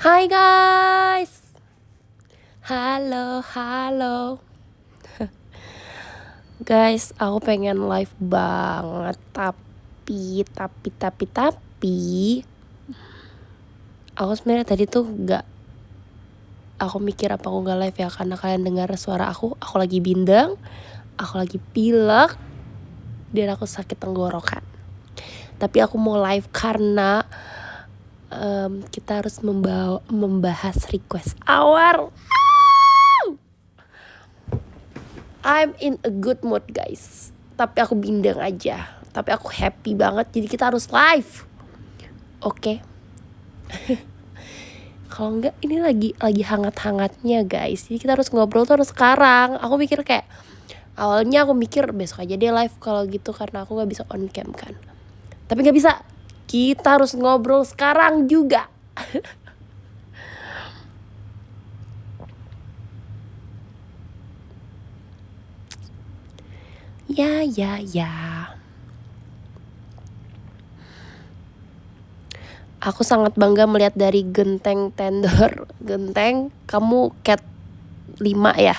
Hai guys. Halo, halo. Guys, aku pengen live banget, tapi aku sebenarnya tadi tuh aku mikir apa aku nggak live ya, karena kalian dengar suara aku lagi bindeng, aku lagi pilek, dan aku sakit tenggorokan. Tapi aku mau live karena kita harus membahas request hour. I'm in a good mood guys, tapi aku bindeng aja, tapi aku happy banget, jadi kita harus live. Oke. Kalau enggak ini lagi hangat-hangatnya guys, jadi kita harus ngobrol tuh harus sekarang. Aku mikir kayak awalnya aku mikir besok aja deh live kalau gitu, karena aku nggak bisa on cam kan, tapi nggak bisa, kita harus ngobrol sekarang juga. Ya. Aku sangat bangga melihat dari genteng tender. Genteng, kamu cat 5 ya?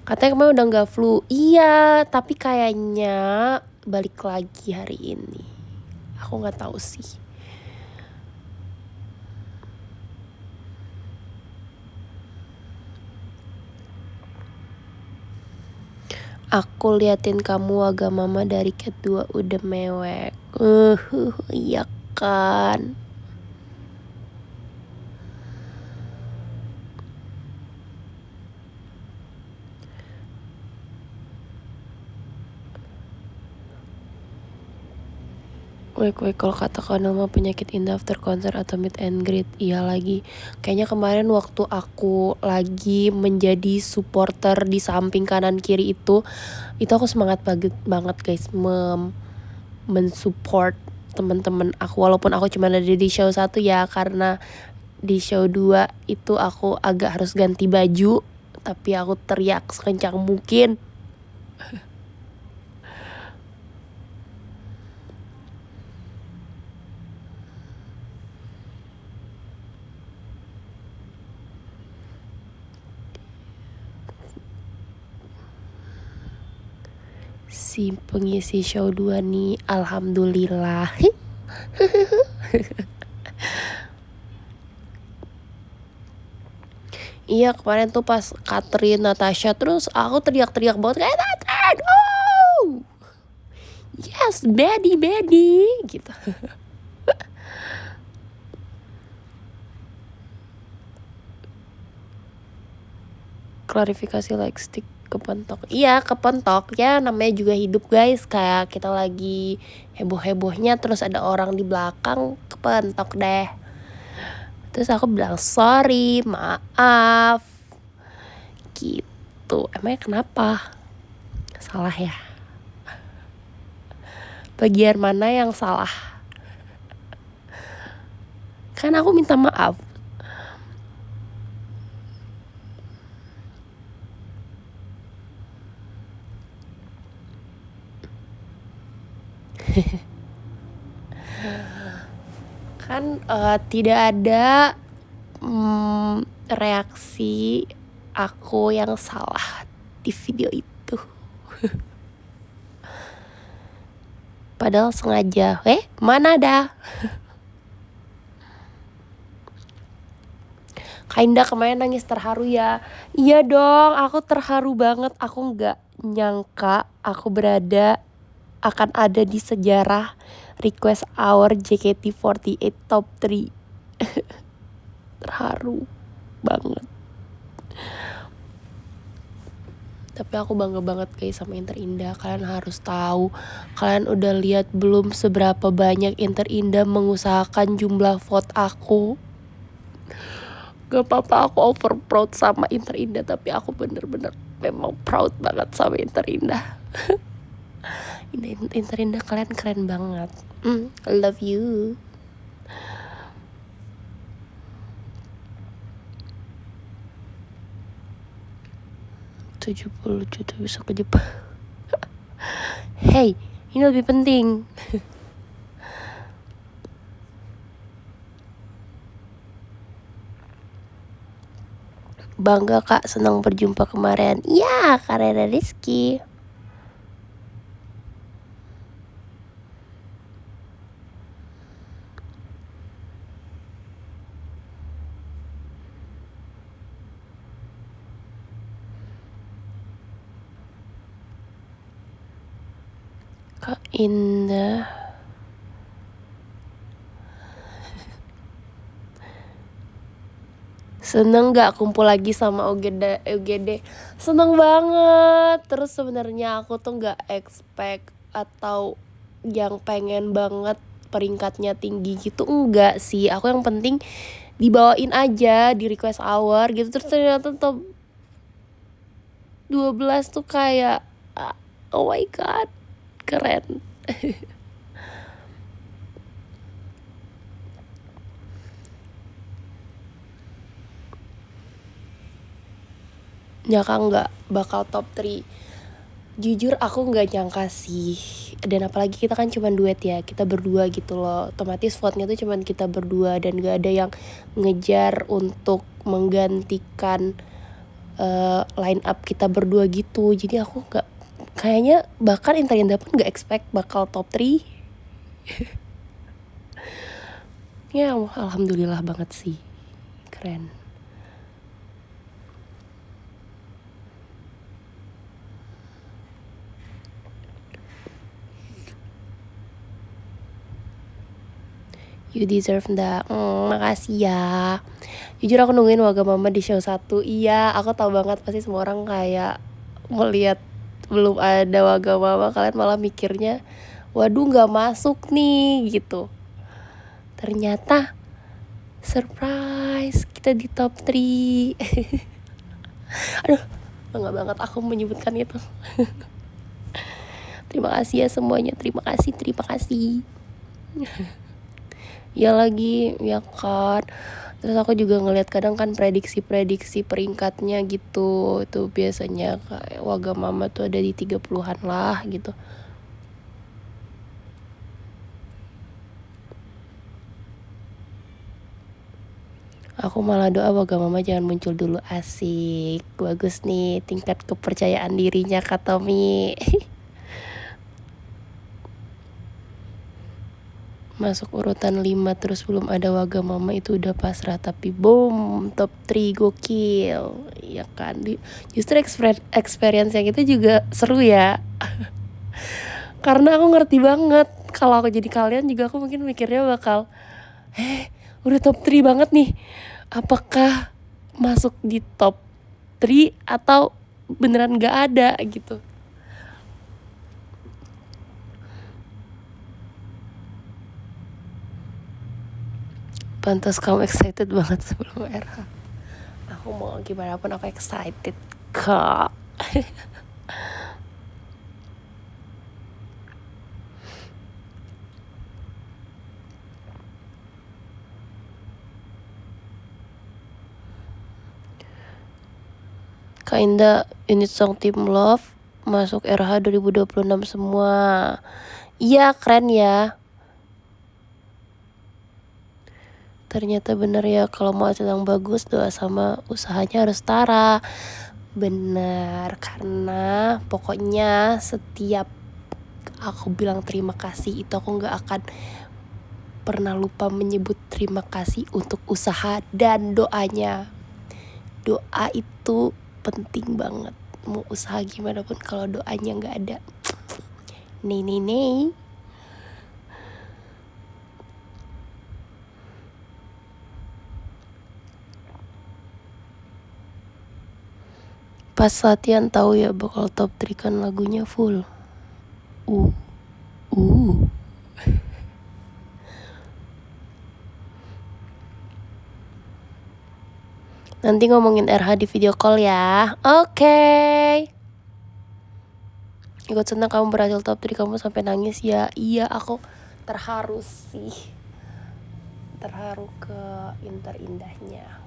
Katanya kemarin udah gak flu. Iya, tapi kayaknya balik lagi hari ini. Aku gak tahu sih. Aku liatin kamu agak mama dari cat 2 udah mewek. Iya kan. Wait, kalau katakan nama penyakit indah after concert atau meet and greet. Iya lagi, kayaknya kemarin waktu aku lagi menjadi supporter di samping kanan kiri itu aku semangat banget guys, mensupport teman-teman aku, walaupun aku cuma ada di show 1 ya, karena di show 2 itu aku agak harus ganti baju, tapi aku teriak sekencang mungkin. Si pengisi show 2 nih, alhamdulillah. Iya kemarin tuh pas Catherine, Natasha, terus aku teriak-teriak banget kayak Catherine, oh yes, Betty gitu. Klarifikasi like stick kepentok. Iya kepentok ya, namanya juga hidup guys, kayak kita lagi heboh-hebohnya terus ada orang di belakang kepentok deh. Terus aku bilang sorry, maaf gitu. Emangnya kenapa? Salah ya? Bagian mana yang salah? Kan aku minta maaf. Kan tidak ada reaksi aku yang salah di video itu. Padahal sengaja. Mana ada? Kainda kemarin nangis terharu ya. Iya dong, aku terharu banget. Aku gak nyangka aku akan ada di sejarah request hour JKT48 top 3. Terharu banget. Tapi aku bangga banget guys sama Inter Indah. Kalian harus tahu, kalian udah lihat belum seberapa banyak Inter Indah mengusahakan jumlah vote aku. Gak apa-apa aku over proud sama Inter Indah, tapi aku bener-bener memang proud banget sama Inter Indah. Inter Indah kalian keren banget. I love you. $70 juta bisa ke Jepang. Hey, Ini lebih penting. Bangga Kak, senang berjumpa kemarin. Iya, Karena Rizky. Kak Indah. Seneng gak kumpul lagi sama UGD? Seneng banget. Terus sebenarnya aku tuh gak expect atau yang pengen banget peringkatnya tinggi gitu, enggak sih. Aku yang penting dibawain aja di request hour gitu. Terus ternyata top 12 tuh kayak oh my god, keren. Nyangka nggak bakal top 3. Jujur aku nggak nyangka sih. Dan apalagi kita kan cuma duet ya, kita berdua gitu loh. Otomatis vote-nya tuh cuma kita berdua dan gak ada yang ngejar untuk menggantikan line up kita berdua gitu. Jadi aku nggak, kayaknya bahkan Inter pun nggak expect bakal top 3. Ya alhamdulillah banget sih, keren. You deserve that. Makasih ya. Jujur aku nungguin Wagamama di show 1. Iya, aku tahu banget pasti semua orang kayak melihat belum ada Wagamama, kalian malah mikirnya waduh gak masuk nih gitu. Ternyata surprise, kita di top 3. Aduh, bangga banget aku menyebutkan itu. Terima kasih ya semuanya, terima kasih. Ya lagi, ya kan. Terus aku juga ngeliat kadang kan prediksi peringkatnya gitu. Itu biasanya kayak Wagamama tuh ada di 30-an lah gitu. Aku malah doa Wagamama jangan muncul dulu, asik. Bagus nih tingkat kepercayaan dirinya Kak Tommy. Masuk urutan 5 terus belum ada Wagamama itu udah pasrah. Tapi boom, top 3 gokil. Ya kan, justru experience yang itu juga seru ya. Karena aku ngerti banget, kalau aku jadi kalian juga aku mungkin mikirnya bakal udah top 3 banget nih, apakah masuk di top 3 atau beneran gak ada gitu. Pantas kamu excited banget sebelum RH. Aku mau gimana pun aku excited kak. Kak Indah, unit song Team Love masuk RH 2026 semua. Iya, keren ya. Ternyata bener ya, kalau mau hasil yang bagus, doa sama usahanya harus setara. Bener, karena pokoknya setiap aku bilang terima kasih itu aku gak akan pernah lupa menyebut terima kasih untuk usaha dan doanya. Doa itu penting banget. Mau usaha gimana pun kalau doanya gak ada, nih. Pas latihan tahu ya bakal top 3 kan lagunya full. Nanti ngomongin RH di video call ya. Oke. Ikut senang kamu berhasil top 3, kamu sampai nangis ya. Iya, aku terharu sih. Terharu ke Indah-indahnya.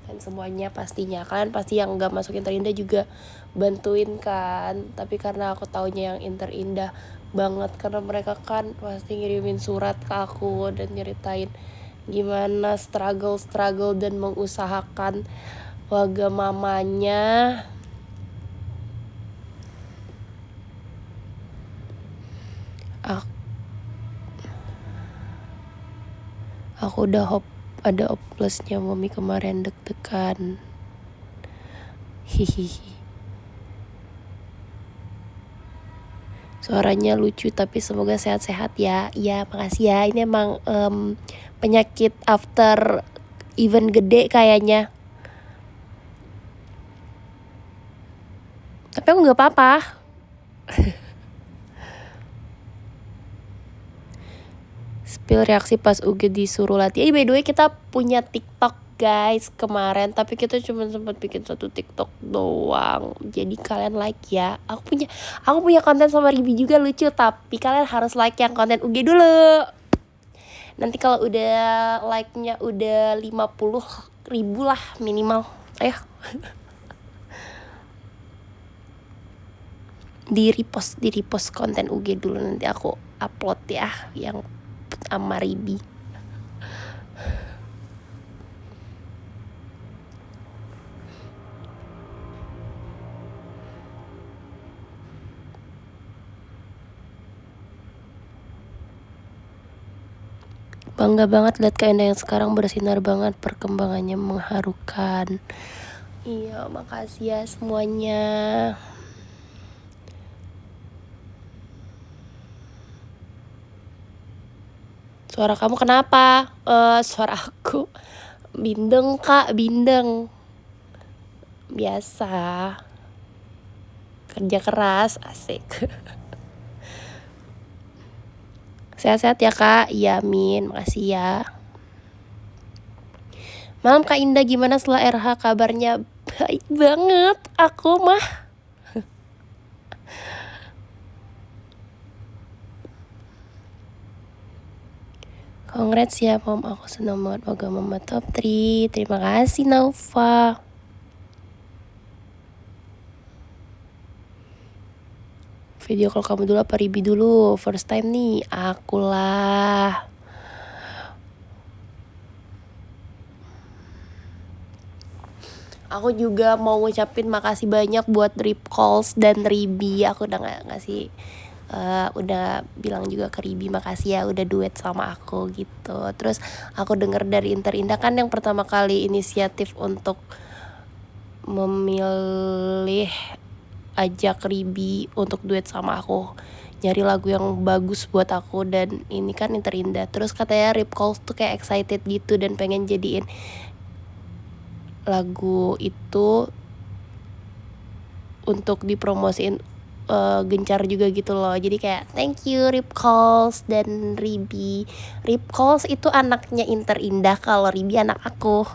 Dan semuanya pastinya, kalian pasti yang gak masuk Indah juga bantuin kan. Tapi karena aku taunya yang Indah banget karena mereka kan pasti ngirimin surat ke aku dan nyeritain gimana struggle dan mengusahakan wagamamanya. Aku udah ada hopelessnya mami kemarin deg-degan. Hihihi. Suaranya lucu tapi semoga sehat-sehat ya. Iya, makasih ya. Ini emang penyakit after event gede kayaknya. Tapi aku nggak apa-apa. Spill reaksi pas UG disuruh latihan. By the way kita punya TikTok guys kemarin, tapi kita cuma sempat bikin 1 TikTok doang. Jadi kalian like ya. Aku punya konten sama Ribi juga lucu, tapi kalian harus like yang konten UG dulu. Nanti kalau udah like-nya udah 50.000 lah minimal. Ayo. di repost konten UG dulu, nanti aku upload ya yang sama Ribi. Bangga banget lihat Kak Indah yang sekarang bersinar banget, perkembangannya mengharukan. Iya, makasih ya semuanya. Suara kamu kenapa? Suara aku bindeng kak, bindeng. Biasa. Kerja keras, asik. Sehat-sehat ya kak, iya amin, makasih ya. Malam Kak Indah gimana setelah RH, kabarnya baik banget, aku mah. Congrats ya mom, aku senang banget moga mama top 3. Terima kasih Naufa. Video call kamu dulu apa Ribi dulu? First time nih, akulah. Aku juga mau ngucapin makasih banyak buat Rip Calls dan Ribi. Aku udah ngasih udah bilang juga ke Ribi makasih ya udah duet sama aku gitu. Terus aku denger dari Interindah kan yang pertama kali inisiatif untuk memilih ajak Ribi untuk duet sama aku, nyari lagu yang bagus buat aku, dan ini kan Interindah. Terus katanya Rip Calls tuh kayak excited gitu dan pengen jadiin lagu itu untuk dipromosiin gencar juga gitu loh. Jadi kayak thank you Rip Calls dan Ribi. Rip Calls itu anaknya Interindah, kalau Ribi anak aku.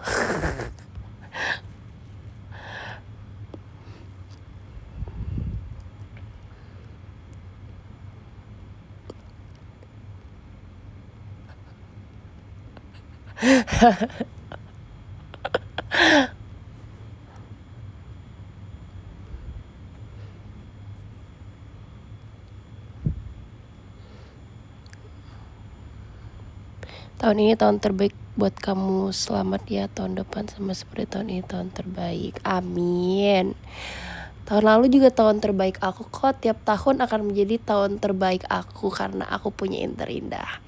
Tahun ini tahun terbaik buat kamu, selamat ya tahun depan sama seperti tahun ini tahun terbaik, amin. Tahun lalu juga tahun terbaik aku kok, tiap tahun akan menjadi tahun terbaik aku karena aku punya Interindah.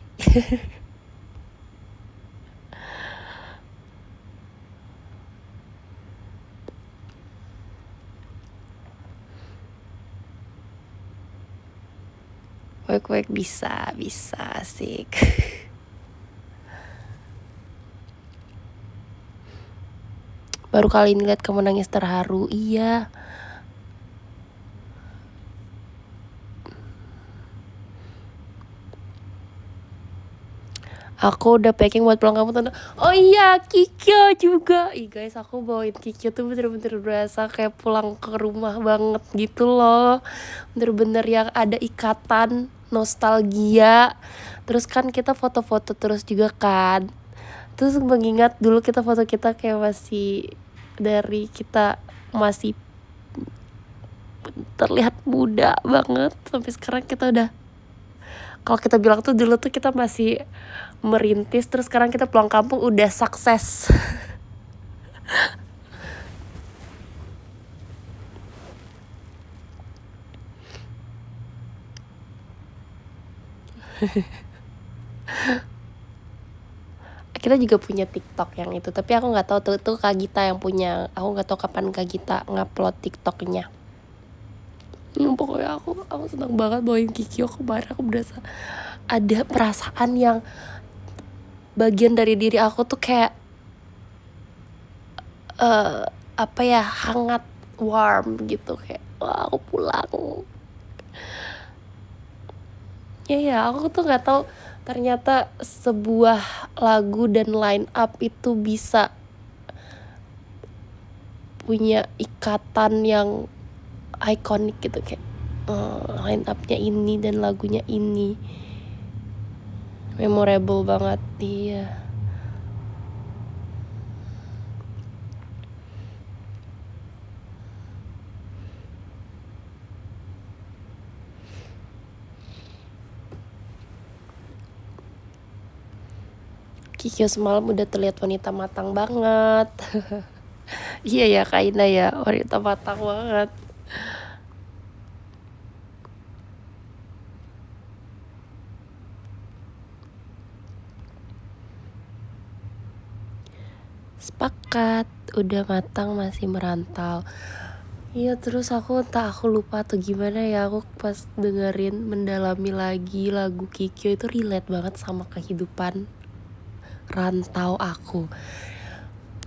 Wek bisa asik. Baru kali ini lihat kamu nangis terharu. Iya. Aku udah packing buat pulang kamu tante. Oh iya, Kikyo juga. Ih guys, aku bawain Kikyo tuh bener-bener berasa kayak pulang ke rumah banget gitu loh. Bener-bener yang ada ikatan nostalgia. Terus kan kita foto-foto terus juga kan. Terus mengingat dulu foto kita kayak masih dari kita masih terlihat muda banget, sampai sekarang kita udah Kalau kita bilang tuh dulu tuh kita masih merintis, terus sekarang kita pulang kampung udah sukses. Kita juga punya TikTok yang itu, tapi aku nggak tahu tuh Kak Gita yang punya. Aku nggak tahu kapan Kak Gita ngupload TikToknya. Pokoknya aku senang banget bawain Kikyo kemarin. Aku berasa ada perasaan yang bagian dari diri aku tuh kayak apa ya, hangat, warm gitu, kayak wah aku pulang. Ya aku tuh nggak tahu ternyata sebuah lagu dan line up itu bisa punya ikatan yang ikonik gitu, kayak line upnya ini dan lagunya ini memorable banget. Iya, Kikyo semalam udah terlihat wanita matang banget. Iya ya Kak Ina ya, wanita matang banget. Sepakat, udah matang masih merantau. Iya, terus aku lupa atau gimana ya, aku pas dengerin mendalami lagi lagu Kikyo itu relate banget sama kehidupan rantau aku.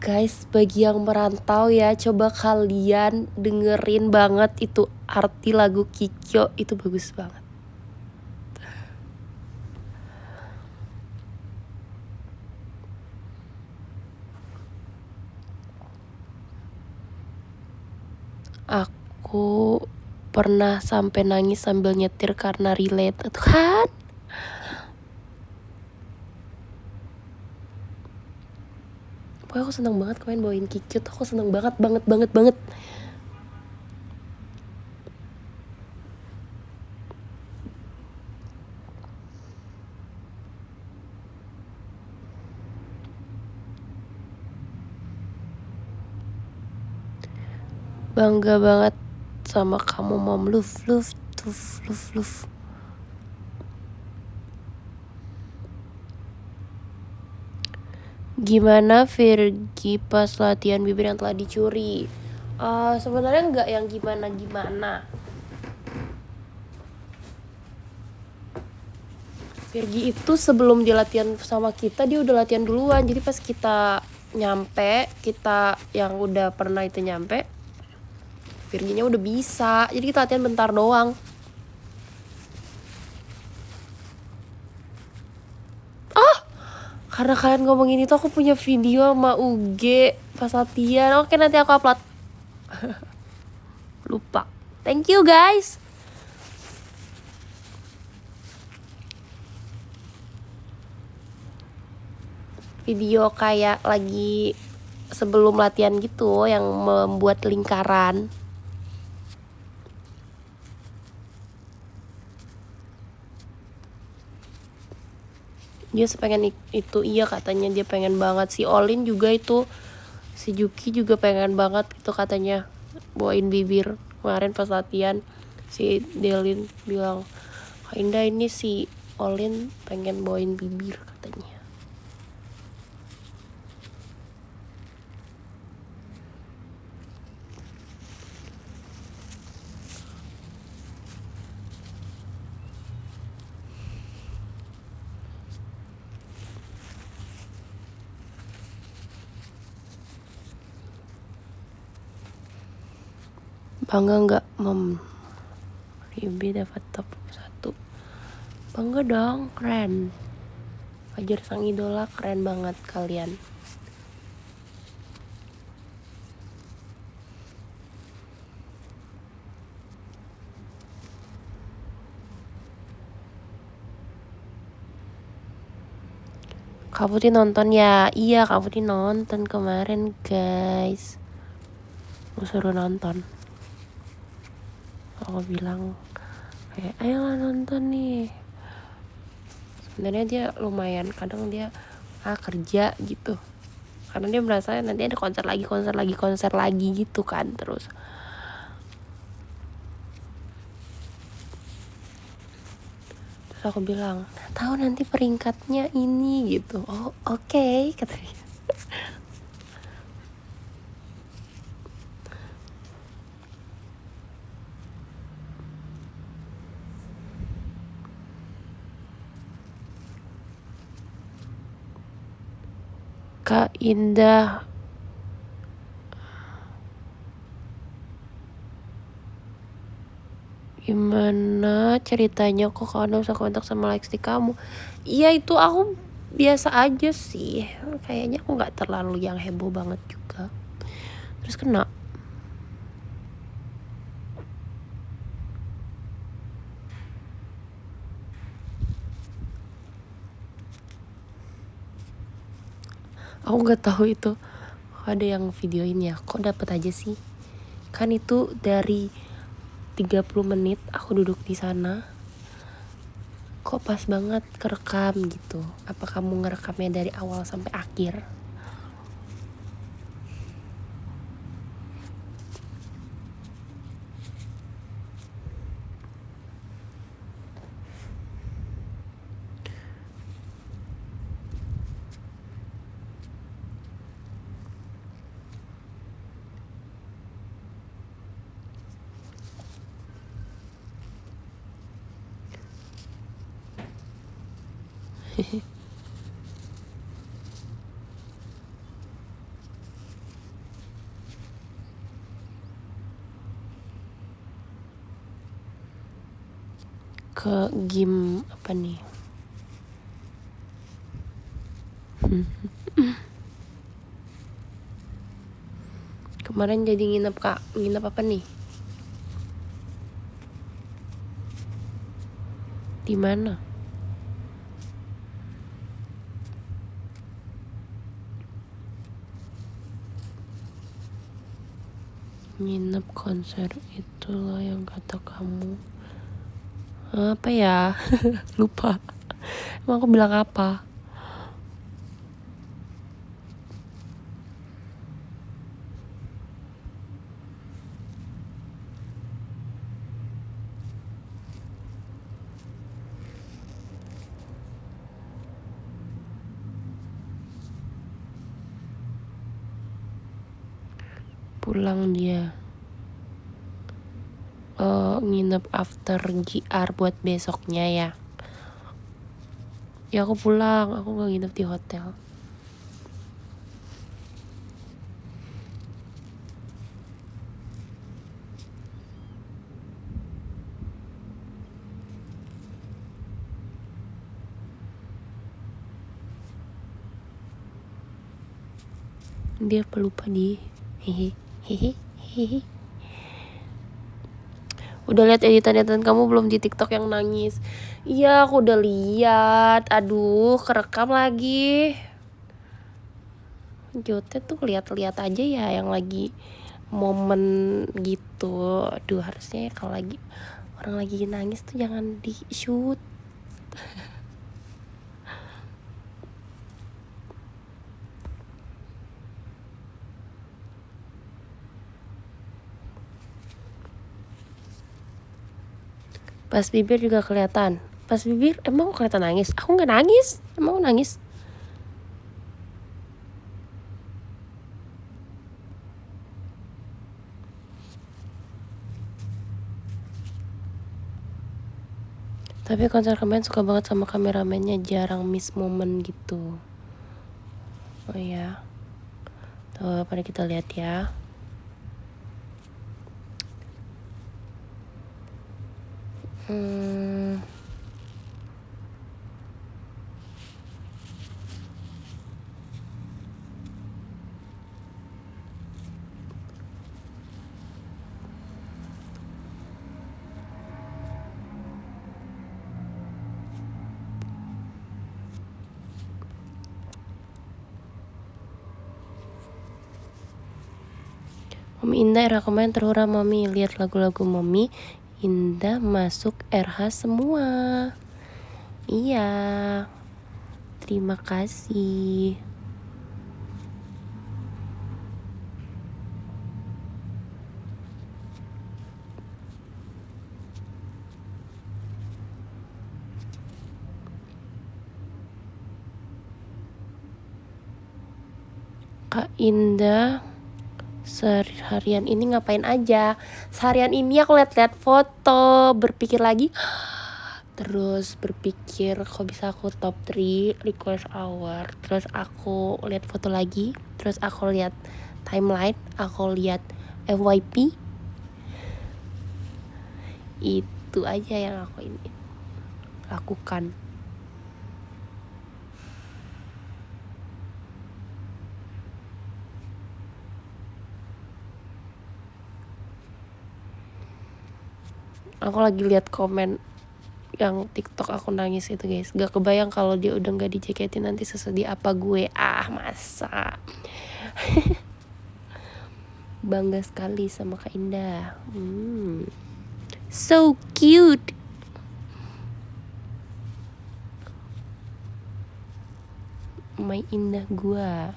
Guys, bagi yang merantau ya, coba kalian dengerin banget itu arti lagu Kikyo, itu bagus banget. Aku pernah sampai nangis sambil nyetir karena relate, tuh kan? Pokoknya aku seneng banget kemarin bawain Kikyo tuh, aku seneng banget. Bangga banget sama kamu Mom. Love. Gimana Virgi pas latihan bibir yang telah dicuri? Sebenarnya nggak yang gimana. Virgi itu sebelum dia latihan sama kita, dia udah latihan duluan. Jadi pas kita nyampe, kita yang udah pernah itu nyampe, Virginya udah bisa. Jadi kita latihan bentar doang. Karena kalian ngomongin itu, aku punya video sama UG pas latihan. Oke, nanti aku upload. Lupa. Thank you guys. Video kayak lagi sebelum latihan gitu, yang membuat lingkaran. Dia pengen itu, iya katanya dia pengen banget. Si Olin juga itu, si Juki juga pengen banget itu katanya bawain bibir. Kemarin pas latihan si Delin bilang, Kak Indah ini si Olin pengen bawain bibir katanya. Bangga nggak Mom? Ribi dapat top 1. Bangga dong, keren. Fajar sang idola, keren banget kalian. Kak Putih nonton ya? Iya, Kak Putih nonton kemarin guys. Aku suruh nonton. Aku bilang kayak, ayolah nonton nih. sebenarnya dia lumayan, kadang dia kerja gitu, karena dia merasa nanti ada konser lagi gitu kan. Terus aku bilang, tahu nanti peringkatnya ini gitu. Oh oke, katanya. Kak Indah, gimana ceritanya kok Kak usah kontak sama Lexi kamu? Iya itu aku biasa aja sih, kayaknya aku nggak terlalu yang heboh banget juga. Terus kena. Aku nggak tahu itu ada yang videoin ya, kok dapet aja sih? Kan itu dari 30 menit aku duduk di sana, kok pas banget kerekam gitu. Apa kamu ngerekamnya dari awal sampai akhir? Ke game apa nih? Kemarin jadi nginep Kak, nginep apa nih? Di mana? Nginep konser itulah yang kata kamu. Apa ya? Lupa. Emang aku bilang apa? Pulang dia. Nginep after GR buat besoknya ya. Ya aku pulang, aku gak nginep di hotel. Dia pelupa di hehe. Udah lihat editan kamu belum di TikTok yang nangis? Iya aku udah lihat. Aduh kerekam lagi. Jotet tuh lihat-lihat aja ya yang lagi momen gitu. Aduh harusnya kalau lagi orang lagi nangis tuh jangan di shoot. Pas bibir juga kelihatan. Pas bibir emang kelihatan nangis? Aku nggak nangis. Emang aku nangis? Tapi konser kemarin suka banget sama kameramennya, jarang miss momen gitu. Oh ya. Tuh pada kita lihat ya. Mami Indah era kemarin terhura Mami. Lihat lagu-lagu Mami Indah masuk RH semua. Iya, terima kasih. Kak Indah, seharian ini ngapain aja? Seharian ini aku liat-liat foto, berpikir lagi, terus berpikir kok bisa aku top 3 request hour. Terus aku lihat foto lagi, terus aku lihat timeline, aku lihat FYP. Itu aja yang aku ini lakukan. Aku lagi lihat komen yang TikTok aku nangis itu guys. Gak kebayang kalau dia udah gak dijaketin nanti sesedih apa gue. Masa. Bangga sekali sama Kak Indah. So cute. My Indah gua.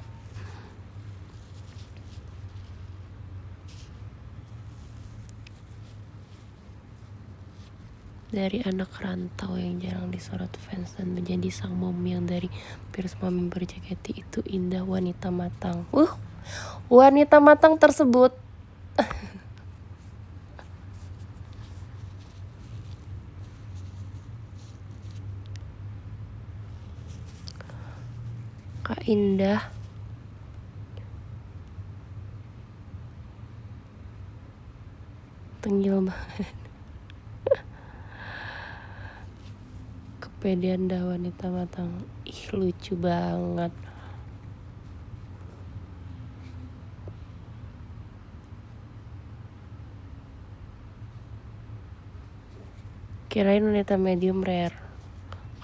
Dari anak rantau yang jarang disorot fans dan menjadi sang mom yang dari Pierce Mami berjaketi itu Indah wanita matang. Wanita matang tersebut Kak Indah tengil banget. Kepedean dah wanita matang. Ih, lucu banget. Kirain wanita medium rare.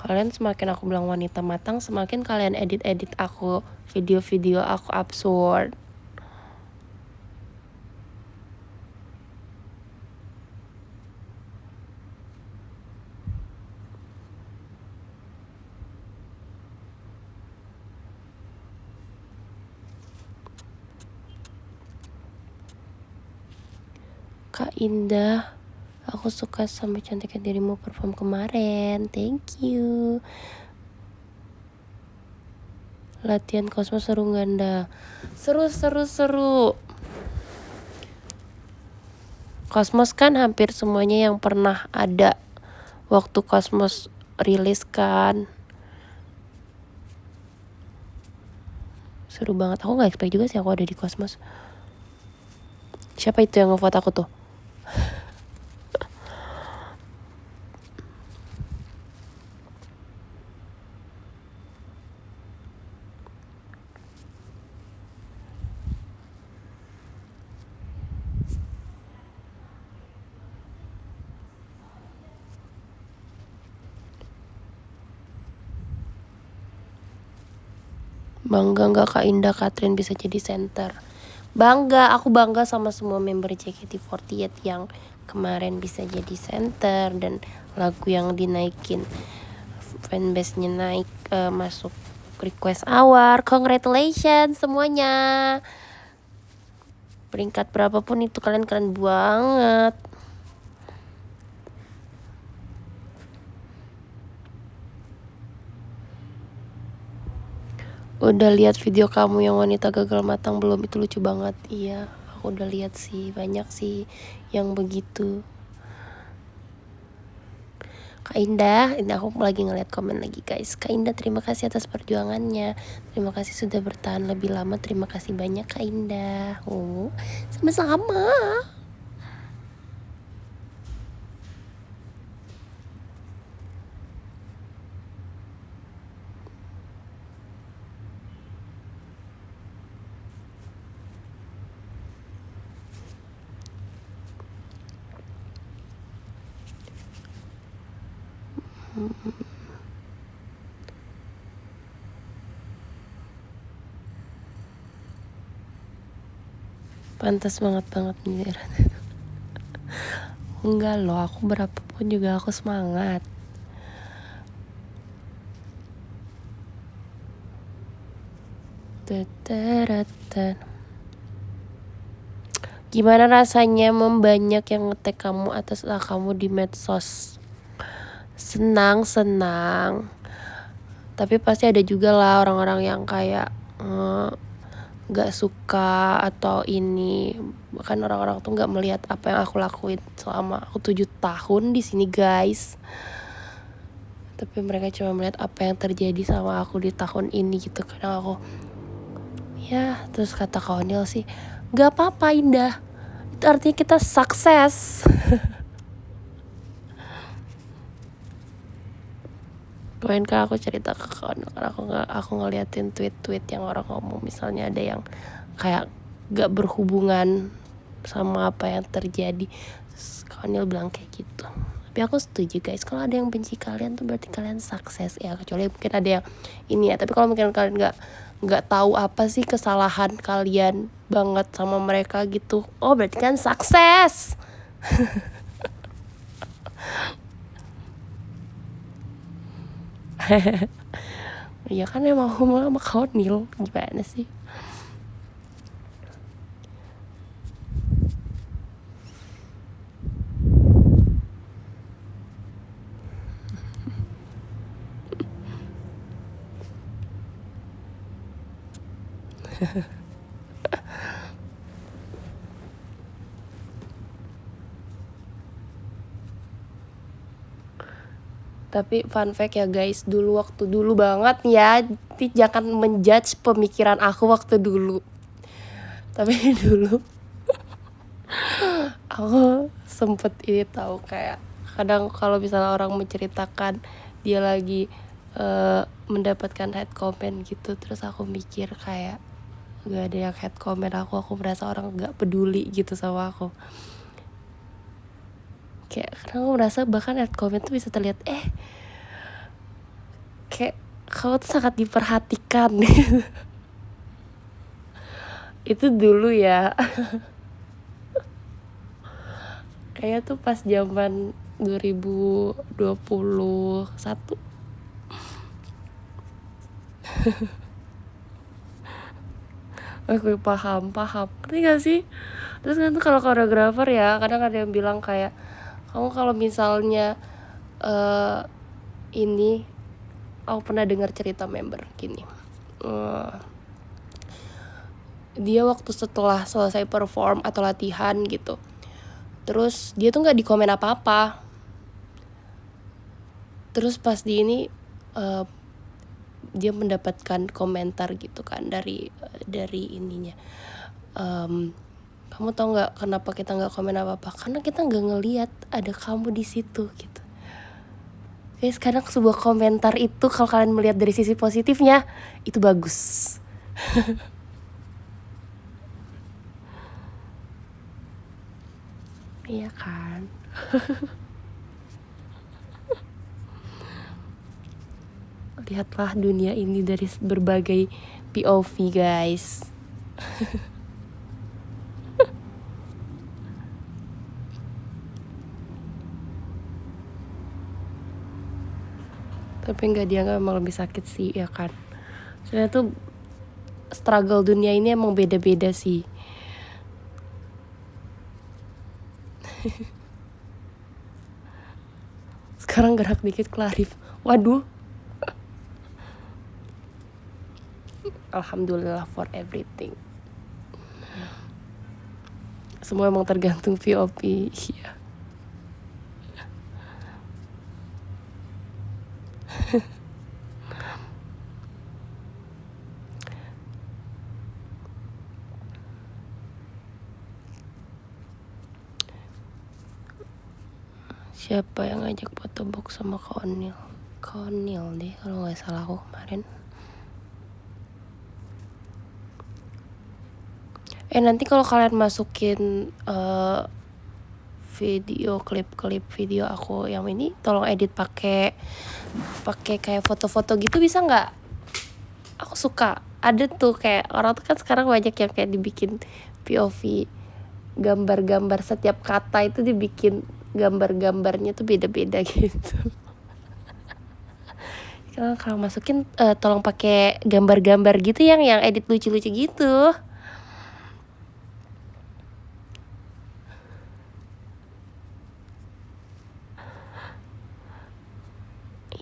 Kalian semakin aku bilang wanita matang, semakin kalian edit-edit aku, video-video aku absurd. Kak Indah, aku suka sama cantiknya dirimu perform kemarin. Thank you. Latihan Cosmos seru ganda. Seru. Cosmos kan hampir semuanya yang pernah ada waktu Cosmos rilis kan. Seru banget. Aku gak expect juga sih aku ada di Cosmos. Siapa itu yang ngevote aku tuh? Bangga gak Kak Indah Catherine bisa jadi center? Bangga, aku bangga sama semua member JKT48 yang kemarin bisa jadi center dan lagu yang dinaikin fanbase-nya naik masuk request hour. Congratulations semuanya. Peringkat berapapun itu kalian keren banget. Udah lihat video kamu yang wanita gagal matang belum? Itu lucu banget. Iya, aku udah lihat sih, banyak sih yang begitu. Kak Indah, ini aku lagi ngeliat komen lagi guys. Kak Indah, terima kasih atas perjuangannya. Terima kasih sudah bertahan lebih lama. Terima kasih banyak Kak Indah. Sama-sama. Pantas banget nih. Enggak loh, aku berapapun juga aku semangat. Gimana rasanya membanyak yang nge-tag kamu atas kamu di medsos? Senang. Tapi pasti ada juga lah orang-orang yang kayak gak suka atau ini. Bahkan orang-orang tuh gak melihat apa yang aku lakuin selama aku 7 tahun di sini, guys. Tapi mereka cuma melihat apa yang terjadi sama aku di tahun ini gitu. Kadang aku ya, terus kata Kak Onil sih, gak apa-apa Indah, itu artinya kita sukses. Kemarin kan aku cerita ke Kak Onil, aku ngeliatin tweet-tweet yang orang ngomong, misalnya ada yang kayak gak berhubungan sama apa yang terjadi. Terus Kak Onil bilang kayak gitu. Tapi aku setuju guys, kalau ada yang benci kalian tuh berarti kalian sukses ya, kecuali mungkin ada yang ini ya. Tapi kalau mungkin kalian nggak tahu apa sih kesalahan kalian banget sama mereka gitu, oh berarti kan sukses. Iya kan emang sama Kak Onil, gimana sih? Tapi fun fact ya guys, waktu dulu banget ya, jangan menjudge pemikiran aku waktu dulu. Tapi dulu aku sempet ini tahu, kayak kadang kalau misalnya orang menceritakan dia lagi mendapatkan hate comment gitu, terus aku mikir kayak gak ada yang hate comment aku merasa orang gak peduli gitu sama aku. Kayak kadang aku merasa bahkan hate comment tuh bisa terlihat kayak kamu tuh sangat diperhatikan. Itu dulu ya. Kayaknya tuh pas zaman 2021. Aku paham ngerti gak sih? Terus kan tuh kalau koreografer ya, kadang ada yang bilang kayak, kamu kalau misalnya ini, aku pernah dengar cerita member gini, dia waktu setelah selesai perform atau latihan gitu, terus dia tuh nggak dikomen apa-apa. Terus pas di ini dia mendapatkan komentar gitu kan dari ininya, kamu tau nggak kenapa kita nggak komen apa-apa? Karena kita nggak ngelihat ada kamu di situ gitu. Guys, kadang sebuah komentar itu kalau kalian melihat dari sisi positifnya itu bagus. Iya kan? Lihatlah dunia ini dari berbagai POV guys. Tapi nggak dianggap emang lebih sakit sih ya kan. Soalnya tuh struggle dunia ini emang beda-beda sih. Sekarang gerak dikit Clarif, waduh. Alhamdulillah for everything. Semua emang tergantung POV. Iya. Siapa yang ngajak foto box sama Kak Onil? Kak Onil deh kalau nggak salah aku kemarin. Nanti kalau kalian masukin klip video aku yang ini, tolong edit pakai kayak foto-foto gitu, bisa nggak? Aku suka. Ada tuh kayak orang tuh kan sekarang banyak yang kayak dibikin POV, gambar-gambar setiap kata itu dibikin gambar-gambarnya tuh beda-beda gitu. Kalau masukin tolong pakai gambar-gambar gitu yang edit lucu-lucu gitu.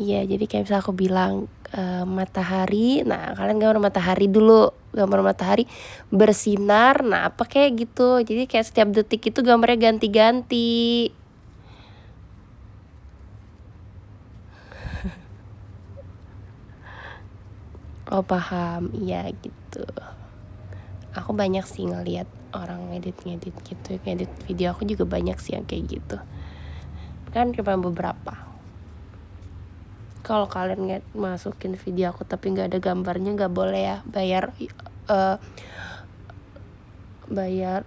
Iya, jadi kayak misalnya aku bilang matahari, nah kalian gambar matahari dulu, gambar matahari bersinar, nah apa kayak gitu. Jadi kayak setiap detik itu gambarnya ganti-ganti. Oh paham, iya gitu. Aku banyak sih ngeliat orang ngedit gitu, ngedit video aku juga banyak sih yang kayak gitu. Kan cuma beberapa. Kalau kalian masukin video aku tapi nggak ada gambarnya, nggak boleh ya, bayar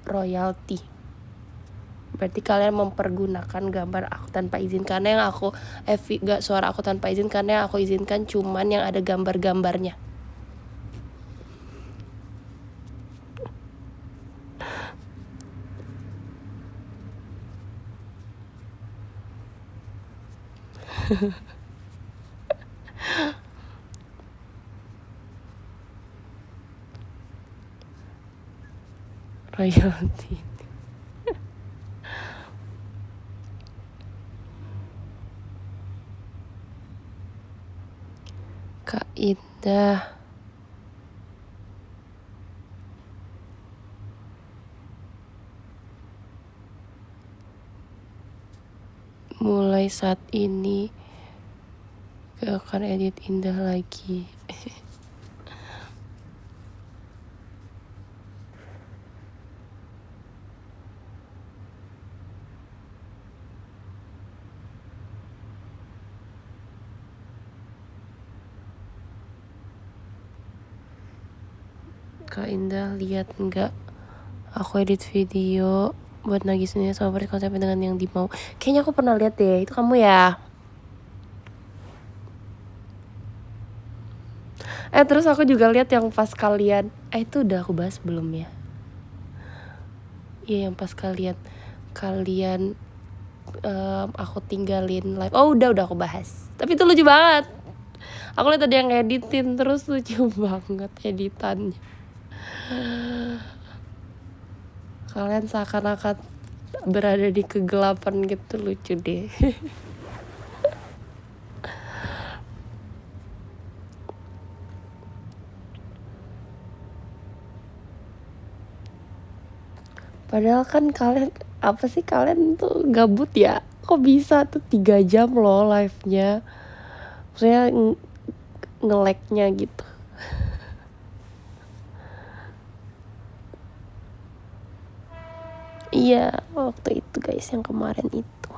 royalti. Berarti kalian mempergunakan gambar aku tanpa izin, karena yang aku gak suara aku tanpa izin karena yang aku izinkan cuman yang ada gambar-gambarnya. Royalti. Kak Indah, mulai saat ini gak akan edit Indah lagi. Kak Indah, lihat nggak aku edit video buat nagih sendiri sama konsepnya dengan yang dimau. Kayaknya aku pernah lihat deh, itu kamu ya. Terus aku juga lihat yang pas kalian, itu udah aku bahas belum ya? Iya, yang pas kalian aku tinggalin live. Oh udah aku bahas. Tapi itu lucu banget. Aku lihat tadi yang ngeditin, terus lucu banget editannya. Kalian seakan-akan berada di kegelapan gitu, lucu deh. Padahal kan kalian kalian tuh gabut ya. Kok bisa tuh 3 jam loh live-nya. Maksudnya nge-lag-nya gitu. Iya, waktu itu guys, yang kemarin itu.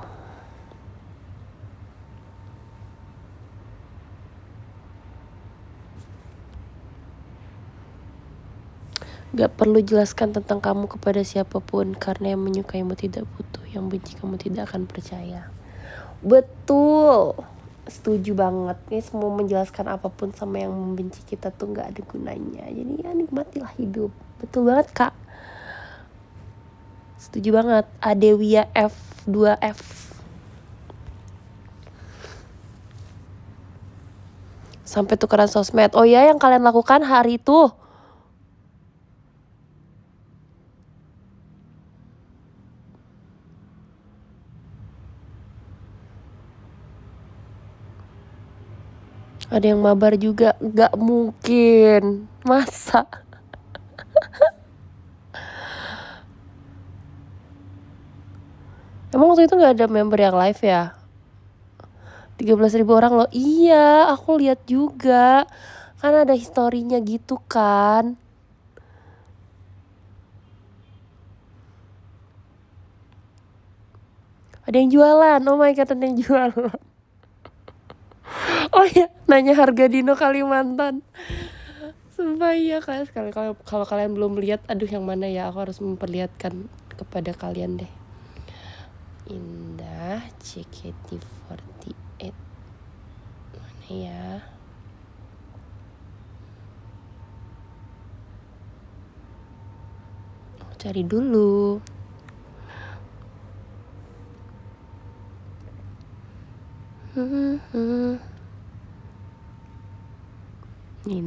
Gak perlu jelaskan tentang kamu kepada siapapun, karena yang menyukaimu tidak butuh, yang benci kamu tidak akan percaya. Betul, setuju banget. Ini semua menjelaskan apapun sama yang membenci kita tuh gak ada gunanya. Jadi ya nikmatilah hidup. Betul banget kak. Setuju banget. Adewia F2F. Sampai tukeran sosmed. Oh ya, yang kalian lakukan hari itu. Ada yang mabar juga. Gak mungkin. Masa? Emang waktu itu gak ada member yang live ya? 13.000 orang loh. Iya, aku lihat juga. Kan ada historinya gitu kan. Ada yang jualan. Oh my god, ada yang jualan. Oh ya, nanya harga Dino Kalimantan. Sumpah iya kan. Kalau kalian belum lihat, aduh yang mana ya? Aku harus memperlihatkan kepada kalian deh. Indah JKT48. Mana ya? Cari dulu. Ini.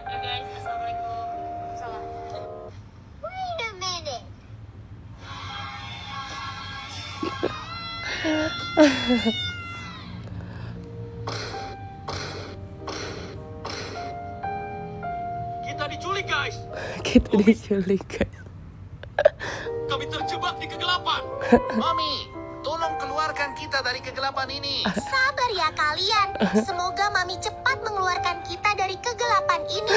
Guys, assalamualaikum. Salam. Wait a minute. Kita diculik, guys. Kita diculik, guys. Kami terjebak di kegelapan. Mami, tolong keluarkan kita dari kegelapan ini. Sabar ya kalian. Semoga Mami cepat mengeluarkan kita dari kegelapan ini.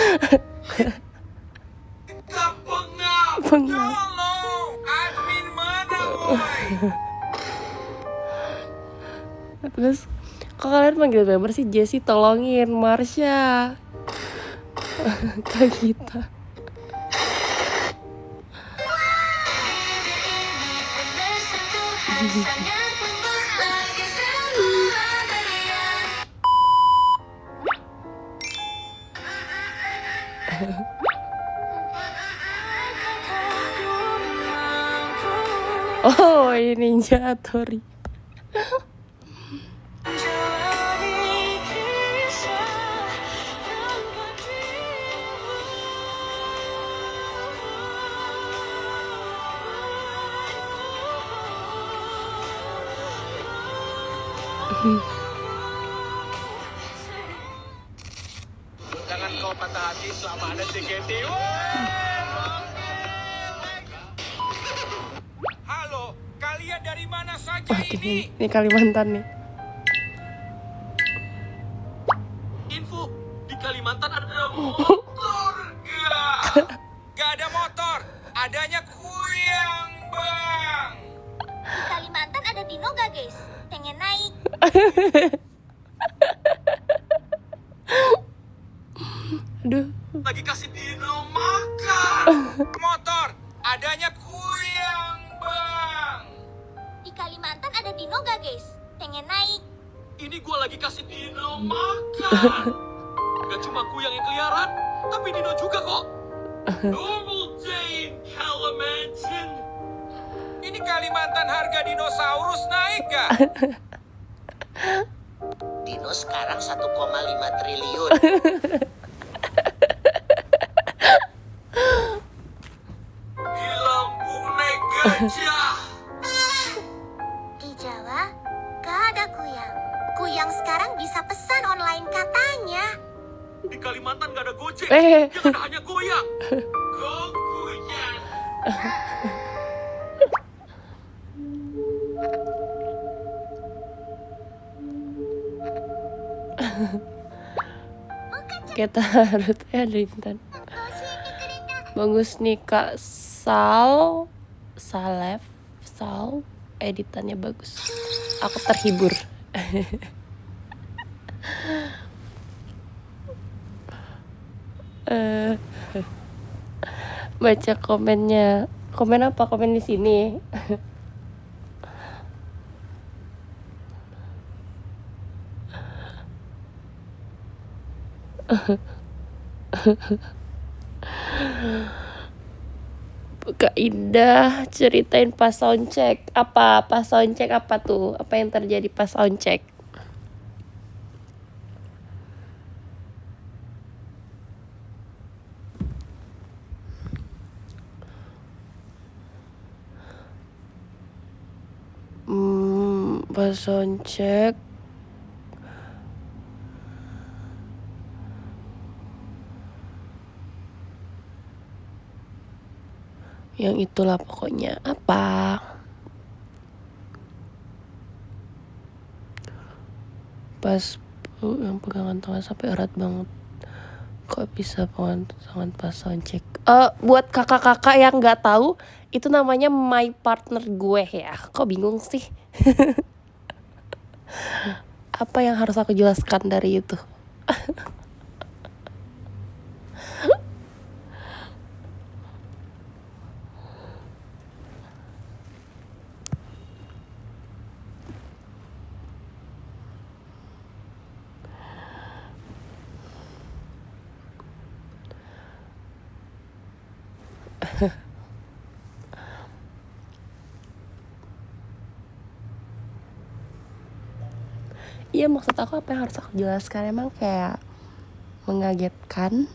Kita pengap. Pengap. Tolong. Admin mana, boy? Terus kok kalian manggil member sih? Jessie tolongin Marsha. Kak kita. Oh, ini Ninja Hattori. Jangan kau patah hati selama ada JKT. Halo, kalian dari mana saja ini? Ini Kalimantan nih. Info, di Kalimantan ada motor gak? Gak ada motor, adanya kuyang, bang. Di Kalimantan ada dino gak guys? Pengen naik. Aduh. Lagi kasih Dino makan. Motor, adanya kuyang, bang. Di Kalimantan ada dino gak guys? Pengen naik. Ini gua lagi kasih Dino makan. Gak cuma kuyang yang keliaran, tapi Dino juga kok. Normal day in Kalimantan. Ini Kalimantan harga dinosaurus naik gak? Dino sekarang 1,5 triliun. Di lambung naik gajah. Di Jawa gak ada kuyang. Kuyang sekarang bisa pesan online katanya. Di Kalimantan gak ada gojek, Eh. yang ada hanya goyang. Goyang. Kita harus Lintan. Bagus nih Kak Sal editannya bagus. Aku terhibur. Baca komennya. Komen apa? Komen di sini. Kak Indah ceritain pas soundcheck. Apa pas soundcheck apa tuh? Apa yang terjadi pas soundcheck? Pas soundcheck yang itulah pokoknya. Apa? Pas yang pegangan tangan sampai erat banget. Kok bisa pegangan tangan pas soundcheck? Buat kakak-kakak yang nggak tahu, itu namanya my partner gue ya. Kok bingung sih? Apa yang harus aku jelaskan dari itu? Iya, maksud aku apa yang harus aku jelaskan, emang kayak mengagetkan.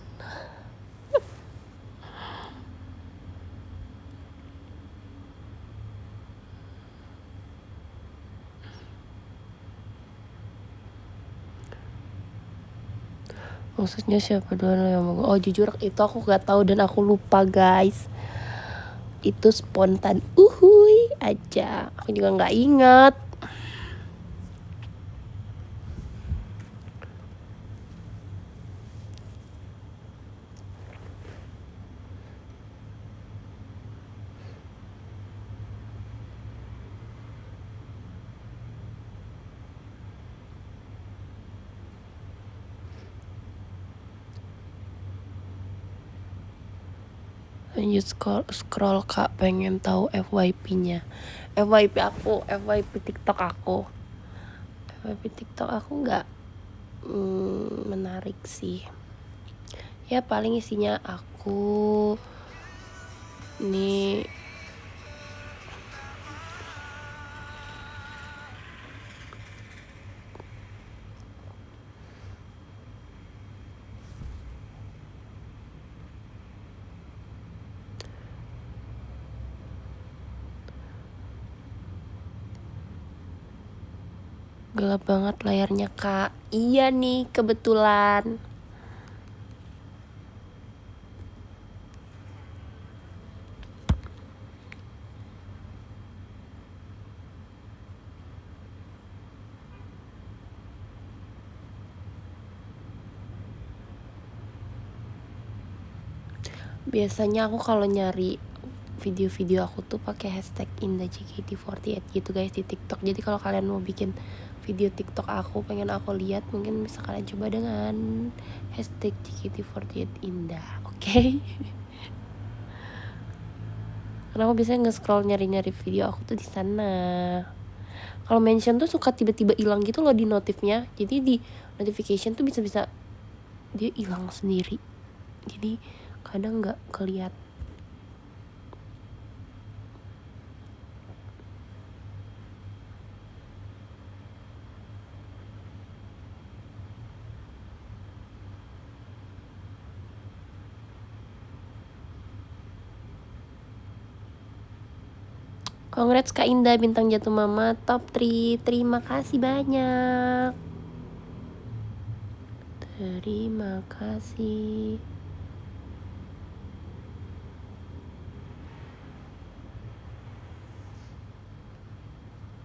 Maksudnya siapa duluan yang mau? Oh jujur itu aku gak tahu dan aku lupa guys. Itu spontan uhuy aja. Aku juga gak ingat. Lanjut scroll kak, pengen tahu FYP-nya. FYP TikTok aku. FYP TikTok aku nggak menarik sih. Ya paling isinya aku nih gelap banget layarnya kak. Iya nih kebetulan. Biasanya aku kalau nyari video-video aku tuh pakai hashtag #IndahJKT48 gitu guys di TikTok. Jadi kalau kalian mau bikin video TikTok aku pengen aku lihat, mungkin bisa kalian coba dengan hashtag JKT48 Indah, oke? Karena aku biasanya nge-scroll nyari-nyari video aku tuh di sana. Kalau mention tuh suka tiba-tiba hilang gitu loh di notifnya. Jadi di notification tuh bisa-bisa dia hilang sendiri. Jadi kadang nggak kelihatan. Congrats Kak Indah, bintang jatuh mama top 3. Terima kasih banyak. Terima kasih.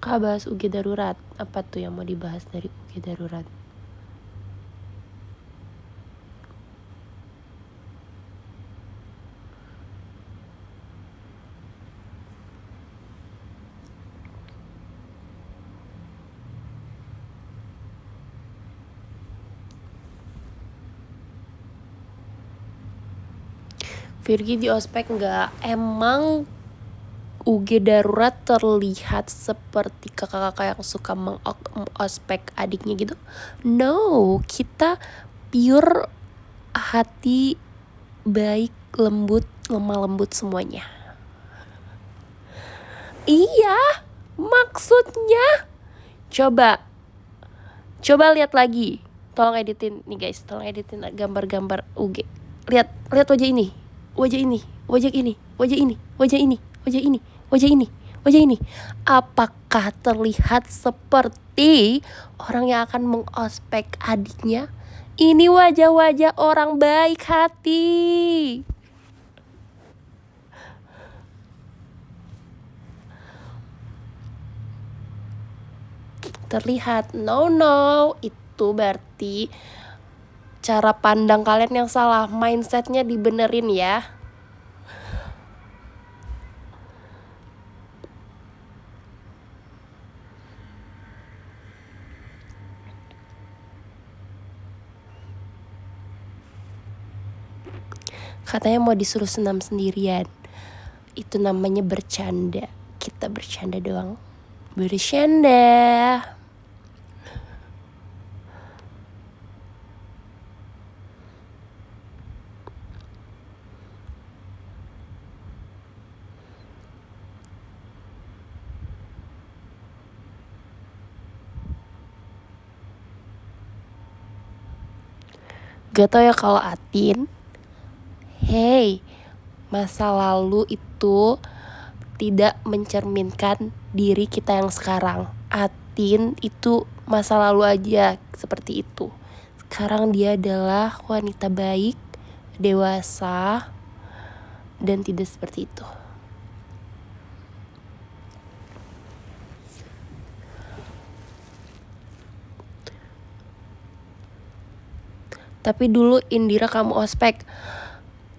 Kak bahas UG darurat. Apa tuh yang mau dibahas dari UG darurat? Virgi di ospek nggak? Emang UG darurat terlihat seperti kakak-kakak yang suka mengospek adiknya gitu? No, kita pure hati baik, lembut, lemah lembut semuanya. Iya, maksudnya coba lihat lagi. Tolong editin nih guys, tolong editin gambar-gambar UG. Lihat wajah ini, wajah ini, wajah ini, wajah ini, wajah ini, wajah ini, wajah ini, wajah ini. Apakah terlihat seperti orang yang akan mengospek adiknya? Ini wajah-wajah orang baik hati. Terlihat, no, itu berarti cara pandang kalian yang salah, mindsetnya dibenerin ya. Katanya mau disuruh senam sendirian. Itu namanya bercanda. Kita bercanda doang. Bercanda. Gak tau ya kalau Atin. Hey, masa lalu itu tidak mencerminkan diri kita yang sekarang. Atin itu masa lalu aja seperti itu. Sekarang dia adalah wanita baik, dewasa, dan tidak seperti itu. Tapi dulu Indira kamu ospek.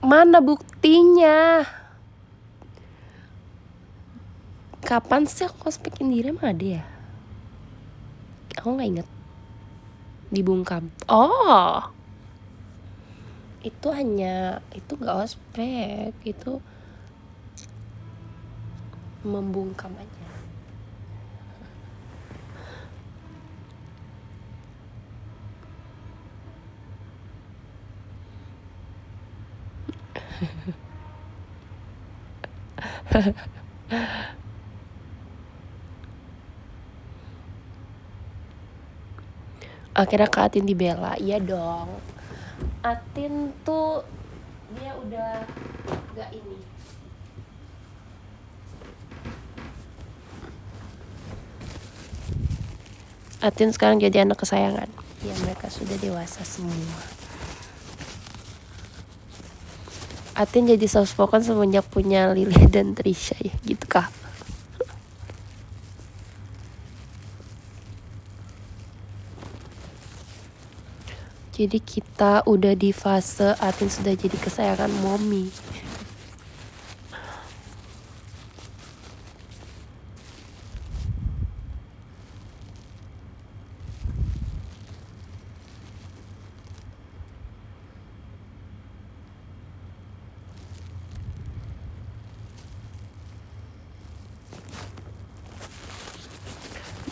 Mana buktinya? Kapan sih aku ospek Indira, emang ada ya? Aku gak inget. Dibungkam. Oh, itu gak ospek. Itu membungkam aja. Akhirnya Kak Atin dibela. Iya dong, Atin tuh dia udah gak ini. Atin sekarang jadi anak kesayangan. Ya mereka sudah dewasa semua. Atin jadi soft spoken semenjak punya Lilia dan Trisha ya gitu Kak. Jadi kita udah di fase Atin sudah jadi kesayangan mommy.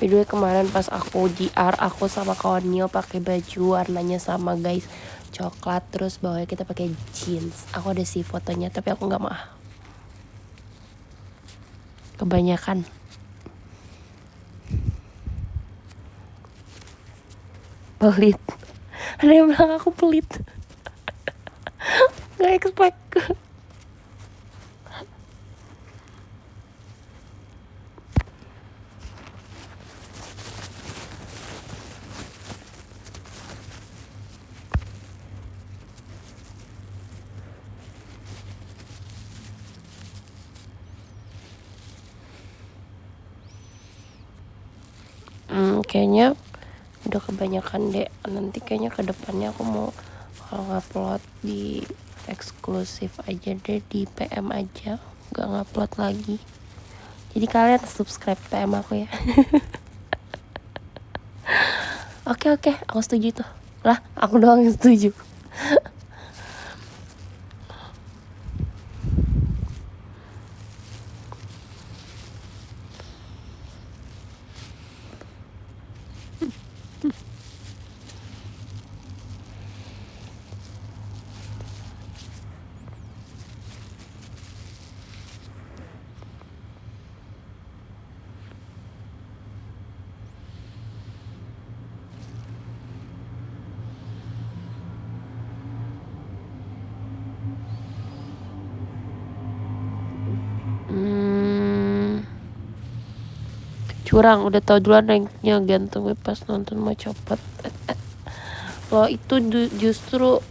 By the way, kemarin pas aku JR, aku sama kawan Nio pakai baju warnanya sama guys, coklat, terus bawahnya kita pakai jeans. Aku ada sih fotonya, tapi aku nggak mau. Kebanyakan. Pelit. Ada yang bilang aku pelit. Gak expect. Kayaknya udah kebanyakan deh. Nanti kayaknya kedepannya aku mau kalau ngupload di eksklusif aja deh, di PM aja, gak ngupload lagi. Jadi kalian subscribe PM aku ya. Oke, aku setuju tuh. Lah, aku doang yang setuju. Curang, udah tau duluan ranknya, ganteng pas nonton mau copot. Loh itu justru